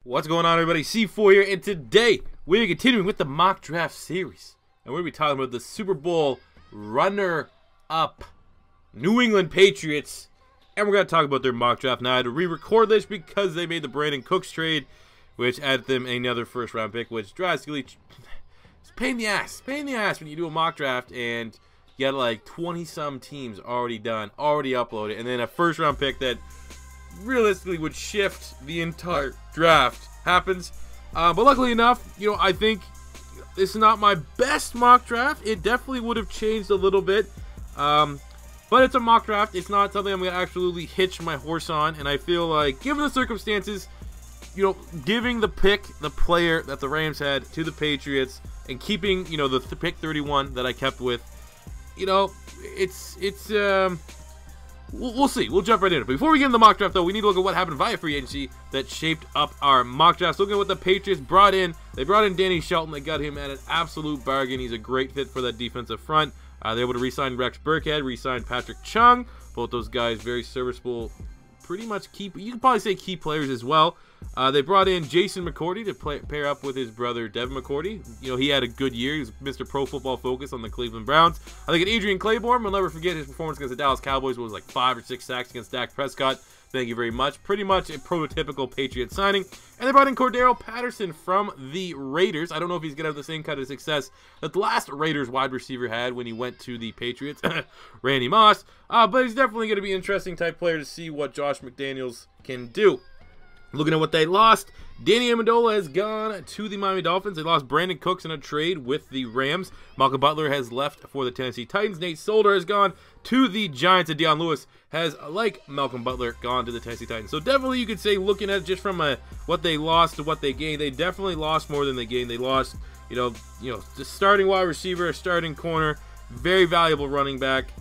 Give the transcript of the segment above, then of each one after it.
What's going on, everybody? C4 here, and today we're continuing with the mock draft series. And we're going to be talking about the Super Bowl runner-up New England Patriots. And we're going to talk about their mock draft. Now, I had to re-record this because they made the Brandon Cooks trade, which added them another first-round pick, which drastically... It's a pain in the ass. Pain in the ass when you do a mock draft and you got like 20-some teams already done, already uploaded, and then a first-round pick that realistically would shift the entire draft happens. But luckily enough, I think this is not my best mock draft. It definitely would have changed a little bit. But it's a mock draft. It's not something I'm going to absolutely hitch my horse on. And I feel like, given the circumstances, giving the pick, the player that the Rams had to the Patriots, and keeping, the pick 31 that I kept with, We'll see. We'll jump right in. But before we get into the mock draft, though, we need to look at what happened via free agency that shaped up our mock drafts. Looking at what the Patriots brought in. They brought in Danny Shelton. They got him at an absolute bargain. He's a great fit for that defensive front. They're able to re-sign Rex Burkhead, re-sign Patrick Chung. Both those guys very serviceable. Pretty much key. You can probably say key players as well. They brought in Jason McCourty to pair up with his brother Devin McCourty. He had a good year. He was Mr. Pro Football Focus on the Cleveland Browns. I think Adrian Claiborne, we'll never forget his performance against the Dallas Cowboys. Was like 5 or 6 sacks against Dak Prescott. Thank you very much. Pretty much a prototypical Patriot signing. And they brought in Cordero Patterson from the Raiders. I don't know if he's going to have the same kind of success that the last Raiders wide receiver had when he went to the Patriots, Randy Moss. But he's definitely going to be an interesting type player to see what Josh McDaniels can do. Looking at what they lost, Danny Amendola has gone to the Miami Dolphins. They lost Brandon Cooks in a trade with the Rams. Malcolm Butler has left for the Tennessee Titans. Nate Solder has gone to the Giants. And Deion Lewis has, like Malcolm Butler, gone to the Tennessee Titans. So definitely you could say, looking at it just from what they lost to what they gained, they definitely lost more than they gained. They lost, the starting wide receiver, a starting corner, very valuable running back,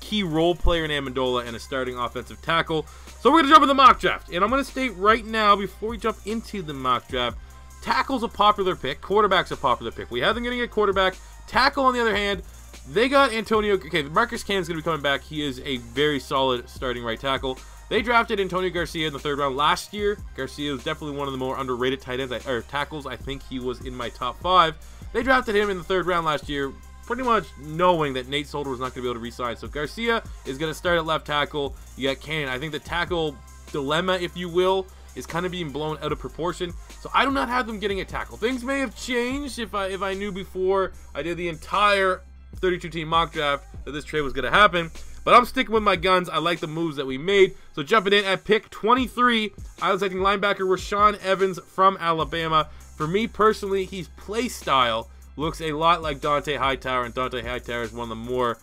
key role player in Amendola, and a starting offensive tackle. So we're going to jump in the mock draft. And I'm going to state right now, before we jump into the mock draft, tackle's a popular pick. Quarterback's a popular pick. We have them getting a quarterback. Tackle, on the other hand, they got Antonio. Okay, Marcus Cannon's going to be coming back. He is a very solid starting right tackle. They drafted Antonio Garcia in the 3rd round last year. Garcia was definitely one of the more underrated tight ends, or tackles. I think he was in my top 5. They drafted him in the 3rd round last year, pretty much knowing that Nate Solder was not going to be able to re-sign. So Garcia is going to start at left tackle. You got Cannon. I think the tackle dilemma, if you will, is kind of being blown out of proportion. So I do not have them getting a tackle. Things may have changed if I knew before I did the entire 32-team mock draft that this trade was going to happen. But I'm sticking with my guns. I like the moves that we made. So jumping in at pick 23, I was taking linebacker Rashaan Evans from Alabama. For me personally, his play style looks a lot like Dont'a Hightower, and Dont'a Hightower is one of the more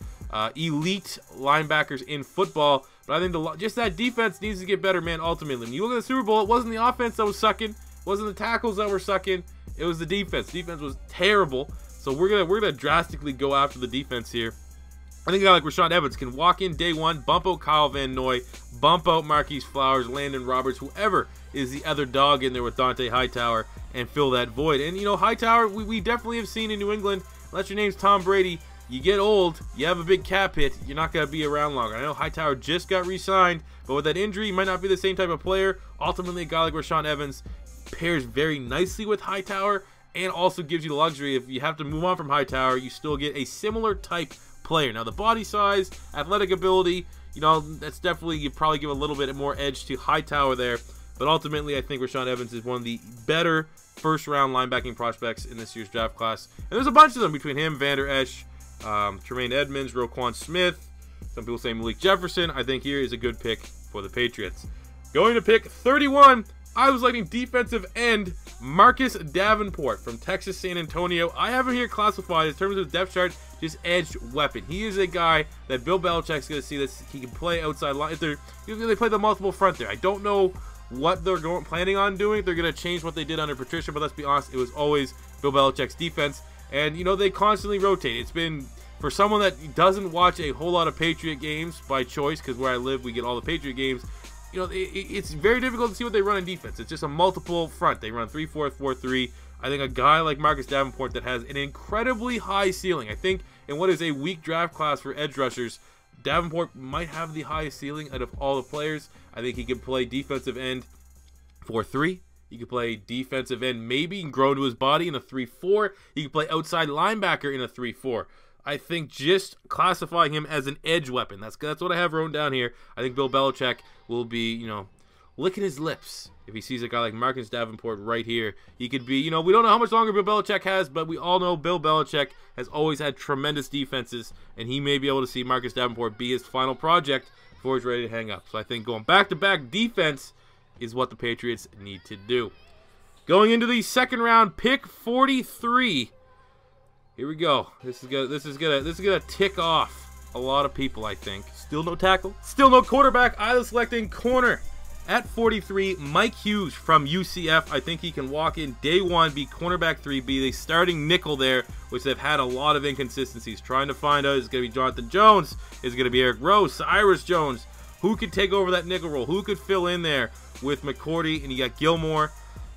elite linebackers in football. But I think just that defense needs to get better, man, ultimately. When you look at the Super Bowl, it wasn't the offense that was sucking. It wasn't the tackles that were sucking. It was the defense. Defense was terrible. So we're gonna drastically go after the defense here. I think a guy like Rashaan Evans can walk in day one, bump out Kyle Van Noy, bump out Marquise Flowers, Landon Roberts, whoever is the other dog in there with Dont'a Hightower, and fill that void. And, Hightower, we definitely have seen in New England, unless your name's Tom Brady, you get old, you have a big cap hit, you're not going to be around longer. I know Hightower just got re-signed, but with that injury, he might not be the same type of player. Ultimately, a guy like Rashaan Evans pairs very nicely with Hightower, and also gives you the luxury, if you have to move on from Hightower, you still get a similar type player. Now, the body size, athletic ability, that's definitely, you probably give a little bit more edge to Hightower there. But ultimately, I think Rashaan Evans is one of the better first-round linebacking prospects in this year's draft class. And there's a bunch of them between him, Vander Esch, Tremaine Edmonds, Roquan Smith. Some people say Malik Jefferson. I think here is a good pick for the Patriots. Going to pick 31, I was liking defensive end Marcus Davenport from Texas San Antonio. I have him here classified in terms of depth chart, just edge weapon. He is a guy that Bill Belichick's going to see that he can play outside line. If they play the multiple front there. I don't know what they're planning on doing. They're going to change what they did under Patricia, but let's be honest, it was always Bill Belichick's defense. And, they constantly rotate. It's been, for someone that doesn't watch a whole lot of Patriot games by choice, because where I live, we get all the Patriot games, it's very difficult to see what they run in defense. It's just a multiple front. They run 3-4, 4-3. I think a guy like Marcus Davenport that has an incredibly high ceiling, I think in what is a weak draft class for edge rushers, Davenport might have the highest ceiling out of all the players. I think he can play defensive end 4-3. He could play defensive end, maybe, and grow into his body in a 3-4. He could play outside linebacker in a 3-4. I think just classifying him as an edge weapon, that's what I have written down here. I think Bill Belichick will be, you know, licking his lips if he sees a guy like Marcus Davenport right here. He could be, you know, we don't know how much longer Bill Belichick has, but we all know Bill Belichick has always had tremendous defenses, and he may be able to see Marcus Davenport be his final project before he's ready to hang up. So I think going back-to-back defense is what the Patriots need to do. Going into the second round, pick 43. Here we go. This is gonna tick off a lot of people, I think. Still no tackle, still no quarterback. I'm selecting corner. At 43, Mike Hughes from UCF. I think he can walk in day one, be cornerback 3, be the starting nickel there, which they've had a lot of inconsistencies. Trying to find out, is it going to be Jonathan Jones? Is it going to be Eric Rowe? Cyrus Jones? Who could take over that nickel role? Who could fill in there with McCourty? And you got Gilmore.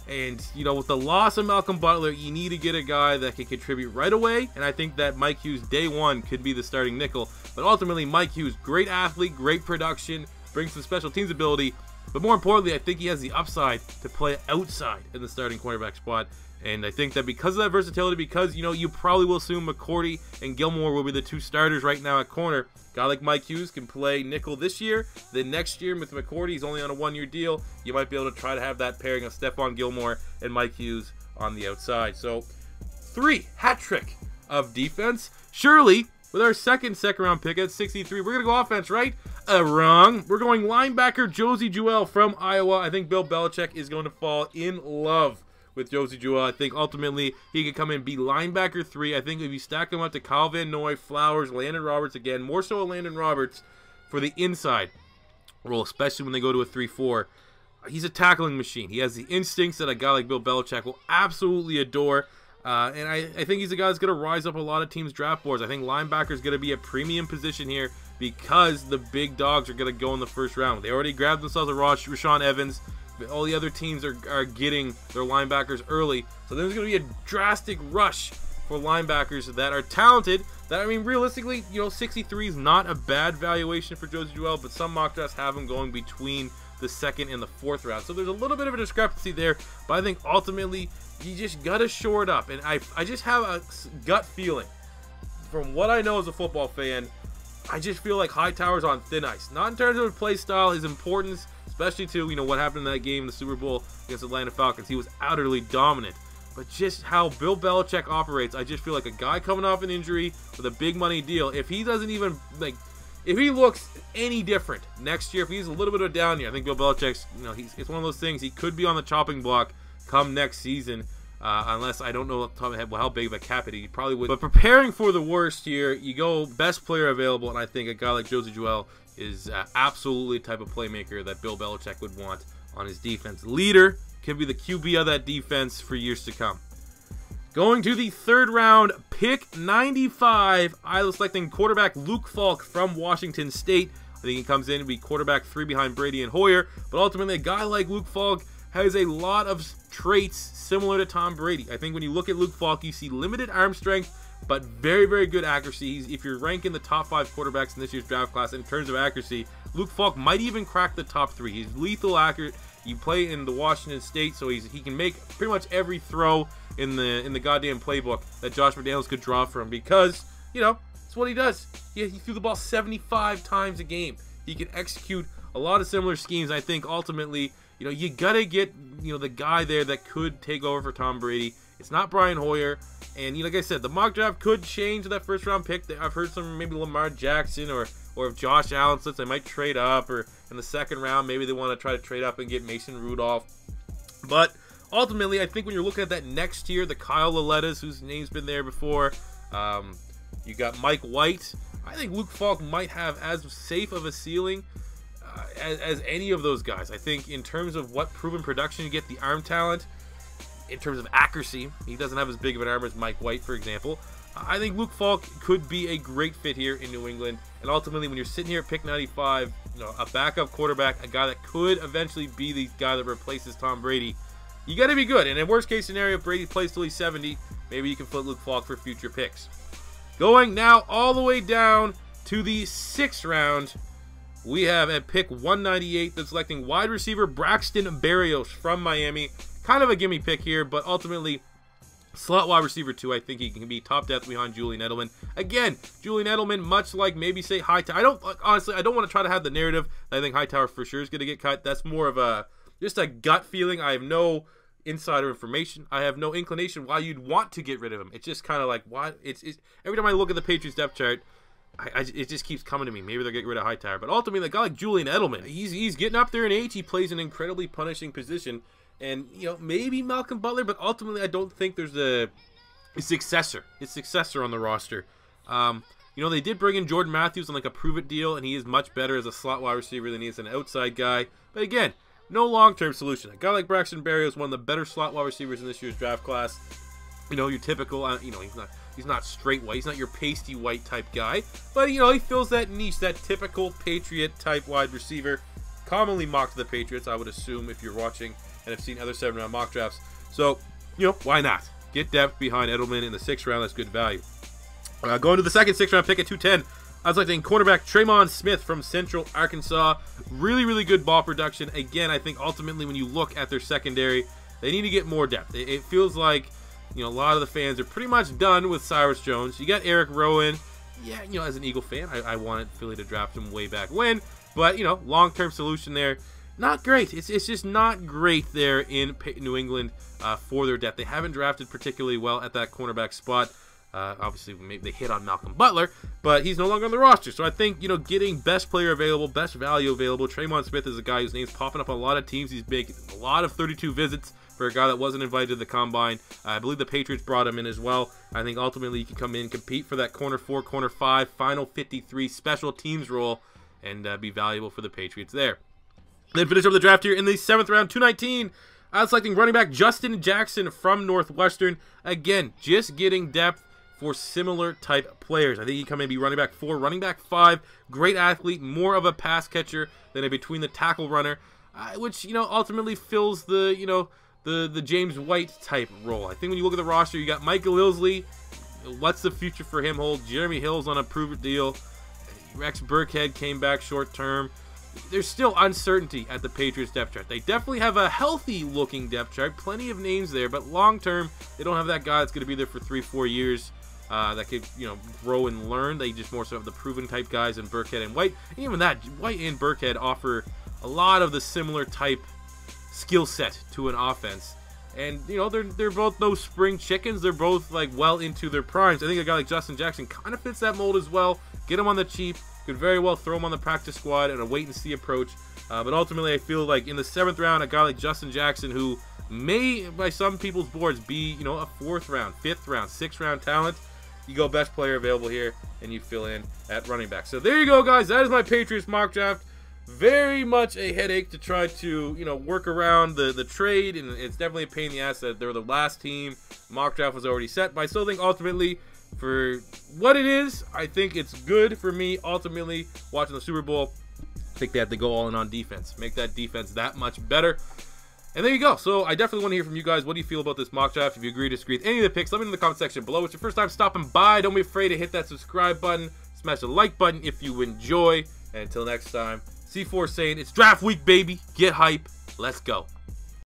And, you know, with the loss of Malcolm Butler, you need to get a guy that can contribute right away. And I think that Mike Hughes, day one, could be the starting nickel. But ultimately, Mike Hughes, great athlete, great production, brings some special teams ability. But more importantly, I think he has the upside to play outside in the starting quarterback spot. And I think that because of that versatility, because, you know, you probably will assume McCourty and Gilmore will be the two starters right now at corner. A guy like Mike Hughes can play nickel this year. Then next year with McCourty, he's only on a one-year deal. You might be able to try to have that pairing of Stephon Gilmore and Mike Hughes on the outside. So, 3 hat trick of defense. Surely, with our second round pick at 63, we're going to go offense, right? Wrong. We're going linebacker Josie Jewell from Iowa. I think Bill Belichick is going to fall in love with Josie Jewell. I think ultimately he could come in and be linebacker 3. I think if you stack him up to Kyle Van Noy, Flowers, Landon Roberts again, more so Landon Roberts for the inside role, especially when they go to a 3-4. He's a tackling machine. He has the instincts that a guy like Bill Belichick will absolutely adore. And I think he's a guy that's going to rise up a lot of teams' draft boards. I think linebacker is going to be a premium position here because the big dogs are going to go in the first round. They already grabbed themselves a Rashawn Evans. All the other teams are getting their linebackers early. So there's going to be a drastic rush for linebackers that are talented. That, I mean, realistically, you know, 63 is not a bad valuation for Josie Jewell, but some mock drafts have him going between the second and the fourth round. So there's a little bit of a discrepancy there, but I think ultimately you just got to shore it up. And I just have a gut feeling from what I know as a football fan, I just feel like Hightower's on thin ice. Not in terms of his play style, his importance, especially to, you know, what happened in that game, the Super Bowl against Atlanta Falcons. He was utterly dominant. But just how Bill Belichick operates, I just feel like a guy coming off an injury with a big money deal, if he doesn't even, like, if he looks any different next year, if he's a little bit of a down year, I think Bill Belichick's, you know, it's one of those things, he could be on the chopping block come next season. Unless I don't know how big of a cap hit he probably would. But preparing for the worst here, you go best player available, and I think a guy like Josie Jewell is absolutely the type of playmaker that Bill Belichick would want on his defense. Leader, could be the QB of that defense for years to come. Going to the third round, pick 95, I was selecting quarterback Luke Falk from Washington State. I think he comes in to be quarterback 3 behind Brady and Hoyer, but ultimately a guy like Luke Falk has a lot of traits similar to Tom Brady. I think when you look at Luke Falk, you see limited arm strength, but very, very good accuracy. If you're ranking the top 5 quarterbacks in this year's draft class in terms of accuracy, Luke Falk might even crack the top 3. He's lethal accurate. You play in the Washington State, so he can make pretty much every throw in the goddamn playbook that Josh McDaniels could draw from because, you know, it's what he does. He threw the ball 75 times a game. He can execute a lot of similar schemes. I think ultimately, you know, you gotta get, you know, the guy there that could take over for Tom Brady. It's not Brian Hoyer, and you know, like I said, the mock draft could change that first round pick. I've heard some maybe Lamar Jackson or if Josh Allen slips, they might trade up, or in the second round maybe they want to try to trade up and get Mason Rudolph. But ultimately, I think when you're looking at that next year, the Kyle Lalettas, whose name's been there before, you got Mike White. I think Luke Falk might have as safe of a ceiling as any of those guys. I think in terms of what proven production you get, the arm talent, in terms of accuracy, he doesn't have as big of an arm as Mike White, for example. I think Luke Falk could be a great fit here in New England. And ultimately, when you're sitting here at pick 95, you know, a backup quarterback, a guy that could eventually be the guy that replaces Tom Brady, you got to be good. And in worst case scenario, if Brady plays till he's 70, maybe you can flip Luke Falk for future picks. Going now all the way down to the 6th round, we have at pick 198, that's selecting wide receiver Braxton Berrios from Miami. kind of a gimme pick here, but ultimately, slot wide receiver 2, I think he can be top depth behind Julian Edelman. Again, Julian Edelman, much like maybe say Hightower. Honestly, I don't want to try to have the narrative that I think Hightower for sure is going to get cut. That's more of just a gut feeling. I have no insider information. I have no inclination why you'd want to get rid of him. It's just kind of like, why? It's every time I look at the Patriots depth chart, it just keeps coming to me. Maybe they're getting rid of Hightower. But ultimately, a guy like Julian Edelman, he's getting up there in age. He plays an incredibly punishing position. And, you know, maybe Malcolm Butler, but ultimately I don't think there's a successor on the roster. You know, they did bring in Jordan Matthews on like a prove-it deal, and he is much better as a slot wide receiver than he is an outside guy. But again, no long-term solution. A guy like Braxton Berrios is one of the better slot wide receivers in this year's draft class. You know, your typical, you know, he's not straight white. He's not your pasty white type guy. But, you know, he fills that niche, that typical Patriot type wide receiver. Commonly mocked to the Patriots, I would assume, if you're watching and have seen other 7-round mock drafts. So, you know, why not? Get depth behind Edelman in the 6th round. That's good value. Going to the second 6th round pick at 210. I was selecting cornerback Tremon Smith from Central Arkansas. Really, really good ball production. Again, I think ultimately when you look at their secondary, they need to get more depth. It feels like, you know, a lot of the fans are pretty much done with Cyrus Jones. You got Eric Rowan. Yeah, you know, as an Eagle fan, I wanted Philly to draft him way back when. But, you know, long-term solution there. Not great. It's just not great there in New England for their depth. They haven't drafted particularly well at that cornerback spot. Obviously, maybe they hit on Malcolm Butler, but he's no longer on the roster. So I think, you know, getting best player available, best value available. Tremon Smith is a guy whose name's popping up on a lot of teams. He's making a lot of 32 visits for a guy that wasn't invited to the Combine. I believe the Patriots brought him in as well. I think ultimately he can come in and compete for that corner 4, corner 5, final 53 special teams role and be valuable for the Patriots there. Then finish up the draft here in the 7th round, 219. I was selecting running back Justin Jackson from Northwestern. Again, just getting depth for similar type players. I think he can maybe running back 4, running back 5. Great athlete, more of a pass catcher than a between the tackle runner, which, you know, ultimately fills the, you know, the James White type role. I think when you look at the roster, you got Michael Ilsley. What's the future for him hold? Jeremy Hill's on a prove-it deal. Rex Burkhead came back short term. There's still uncertainty at the Patriots depth chart. They definitely have a healthy looking depth chart, plenty of names there, but long term they don't have that guy that's going to be there for 3-4 years that could, you know, grow and learn. They just more so have the proven type guys in Burkhead and White. And even that, White and Burkhead offer a lot of the similar type skill set to an offense. And, you know, they're both no spring chickens. They're both like well into their primes. I think a guy like Justin Jackson kind of fits that mold as well. Get him on the cheap. Could very well throw him on the practice squad and a wait-and-see approach. But ultimately, I feel like in the 7th round, a guy like Justin Jackson, who may, by some people's boards, be, you know, a 4th round, 5th round, 6th round talent. You go best player available here, and you fill in at running back. So there you go, guys. That is my Patriots mock draft. Very much a headache to try to, you know, work around the trade, and it's definitely a pain in the ass that they're the last team. Mock draft was already set, but I still think ultimately, for what it is, I think it's good for me. Ultimately, watching the Super Bowl, I think they have to go all in on defense. Make that defense that much better. And there you go. So I definitely want to hear from you guys. What do you feel about this mock draft? If you agree, disagree with any of the picks, let me know in the comment section below. If it's your first time stopping by, don't be afraid to hit that subscribe button. Smash the like button if you enjoy. And until next time, C4 saying it's draft week, baby. Get hype. Let's go.